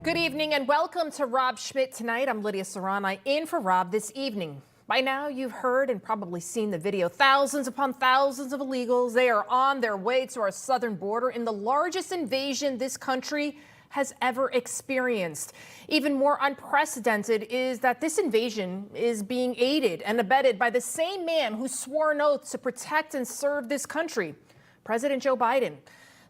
Good evening and welcome to Schmitt Tonight. I'm Lidia Curanaj in for Rob this evening. By now, you've heard and probably seen the video. Thousands upon thousands of illegals. They are on their way to our southern border in the largest invasion this country has ever experienced. Even more unprecedented is that this invasion is being aided and abetted by the same man who swore an oath to protect and serve this country, President Joe Biden.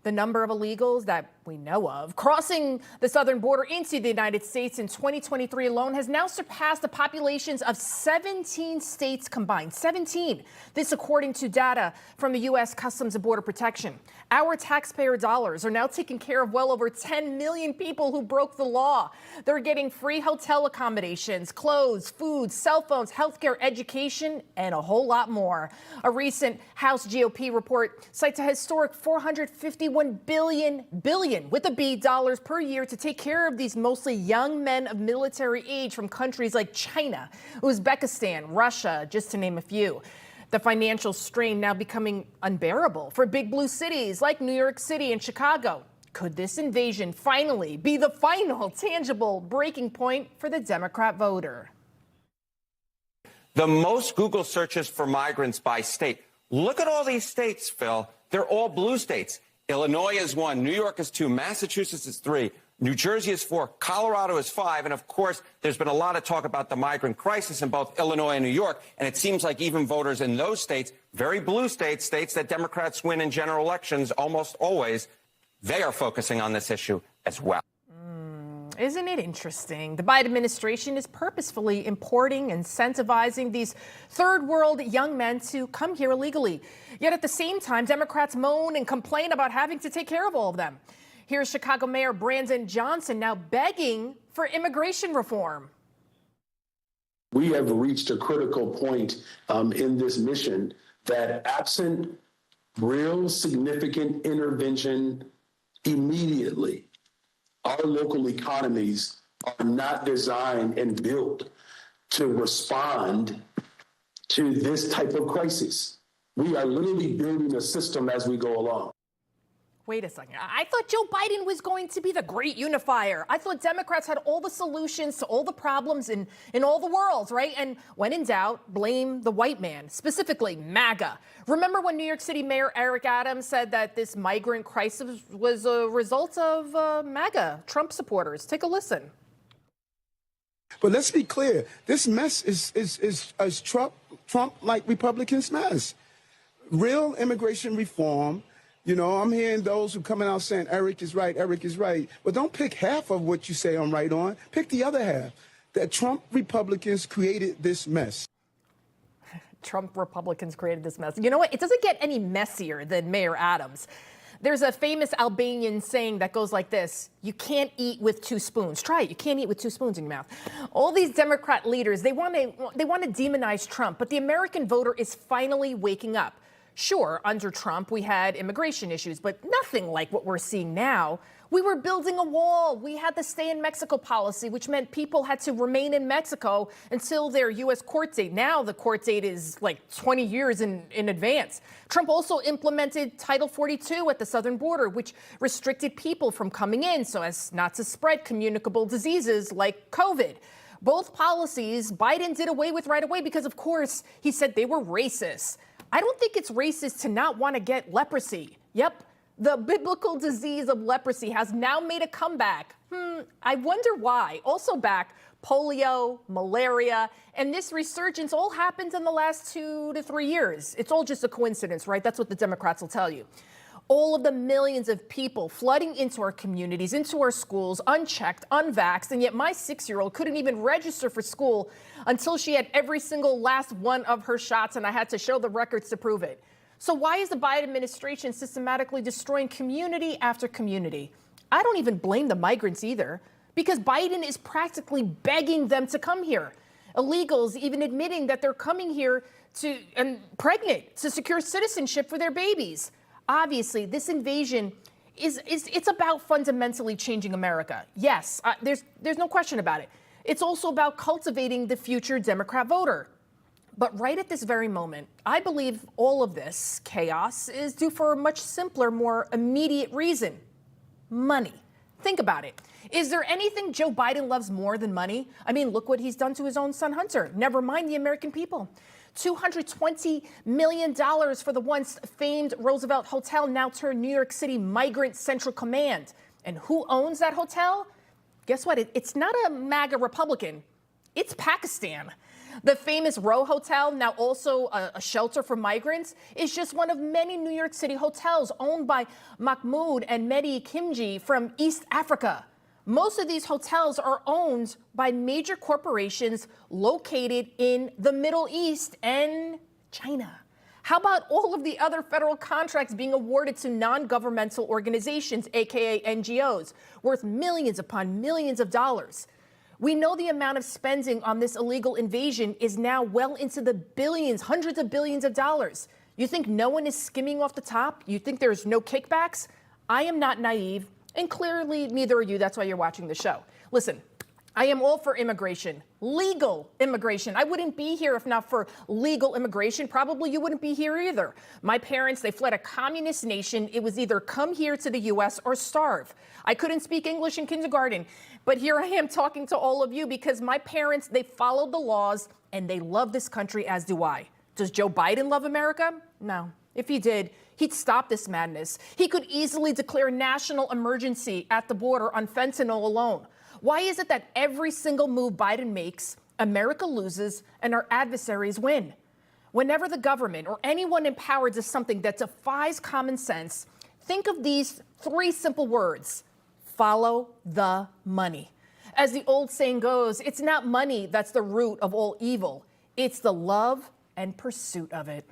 The number of illegals that we know of crossing the southern border into the United States in 2023 alone has now surpassed the populations of 17 states combined. 17. This according to data from the U.S. Customs and Border Protection. Our taxpayer dollars are now taking care of well over 10 million people who broke the law. They're getting free hotel accommodations, clothes, food, cell phones, healthcare, education, and a whole lot more. A recent House GOP report cites a historic $451 billion with a B dollars per year to take care of these mostly young men of military age from countries like China, Uzbekistan, Russia, just to name a few. The financial strain now becoming unbearable for big blue cities like New York City and Chicago. Could this invasion finally be the final tangible breaking point for the Democrat voter? The most Google searches for migrants by state. Look at all these states, Phil. They're all blue states. Illinois is 1, New York is 2, Massachusetts is 3, New Jersey is 4, Colorado is 5, and of course, there's been a lot of talk about the migrant crisis in both Illinois and New York, and it seems like even voters in those states, very blue states, states that Democrats win in general elections almost always, they are focusing on this issue as well. Isn't it interesting? The Biden administration is purposefully importing, incentivizing these third world young men to come here illegally. Yet at the same time, Democrats moan and complain about having to take care of all of them. Here's Chicago Mayor Brandon Johnson now begging for immigration reform. We have reached a critical point in this mission that absent real significant intervention immediately, our local economies are not designed and built to respond to this type of crisis. We are literally building a system as we go along. Wait a second. I thought Joe Biden was going to be the great unifier. I thought Democrats had all the solutions to all the problems in all the worlds, right? And when in doubt, blame the white man, specifically MAGA. Remember when New York City Mayor Eric Adams said that this migrant crisis was a result of MAGA, Trump supporters? Take a listen. But let's be clear. This mess is Trump-like Republicans' mess. Real immigration reform. You know, I'm hearing those who coming out saying Eric is right, Eric is right. But don't pick half of what you say I'm right on. Pick the other half. That Trump Republicans created this mess. Trump Republicans created this mess. You know what? It doesn't get any messier than Mayor Adams. There's a famous Albanian saying that goes like this: you can't eat with 2 spoons. Try it. You can't eat with 2 spoons in your mouth. All these Democrat leaders, they want to demonize Trump, but the American voter is finally waking up. Sure, under Trump, we had immigration issues, but nothing like what we're seeing now. We were building a wall. We had the stay in Mexico policy, which meant people had to remain in Mexico until their U.S. court date. Now the court date is like 20 years in advance. Trump also implemented Title 42 at the southern border, which restricted people from coming in so as not to spread communicable diseases like COVID. Both policies Biden did away with right away because, of course, he said they were racist. I don't think it's racist to not want to get leprosy. Yep, the biblical disease of leprosy has now made a comeback. I wonder why. Also back, polio, malaria, and this resurgence all happened in the last 2 to 3 years. It's all just a coincidence, right? That's what the Democrats will tell you. All of the millions of people flooding into our communities, into our schools, unchecked, unvaxxed, and yet my 6-year-old couldn't even register for school until she had every single last one of her shots, and I had to show the records to prove it. So why is the Biden administration systematically destroying community after community? I don't even blame the migrants either, because Biden is practically begging them to come here. Illegals even admitting that they're coming here pregnant to secure citizenship for their babies. Obviously, this invasion it's about fundamentally changing America. Yes, there's no question about it. It's also about cultivating the future Democrat voter. But right at this very moment, I believe all of this chaos is due for a much simpler, more immediate reason: money. Think about it. Is there anything Joe Biden loves more than money? I mean, look what he's done to his own son, Hunter. Never mind the American people. $220 million for the once famed Roosevelt Hotel, now turned New York City Migrant Central Command. And who owns that hotel? Guess what? It's not a MAGA Republican. It's Pakistan. The famous Row Hotel, now also a shelter for migrants, is just one of many New York City hotels owned by Mahmoud and Mehdi Kimji from East Africa. Most of these hotels are owned by major corporations located in the Middle East and China. How about all of the other federal contracts being awarded to non-governmental organizations, aka NGOs, worth millions upon millions of dollars? We know the amount of spending on this illegal invasion is now well into the billions, hundreds of billions of dollars. You think no one is skimming off the top? You think there's no kickbacks? I am not naive, and clearly neither are you. That's why you're watching the show. Listen, I am all for immigration, legal immigration. I wouldn't be here if not for legal immigration. Probably you wouldn't be here either. My parents, they fled a communist nation. It was either come here to the U.S. or starve. I couldn't speak English in kindergarten, but here I am talking to all of you because my parents, they followed the laws and they love this country, as do I. Does Joe Biden love America? No. If he did, he'd stop this madness. He could easily declare national emergency at the border on fentanyl alone. Why is it that every single move Biden makes, America loses and our adversaries win? Whenever the government or anyone in power does something that defies common sense, think of these three simple words: follow the money. As the old saying goes, it's not money that's the root of all evil. It's the love and pursuit of it.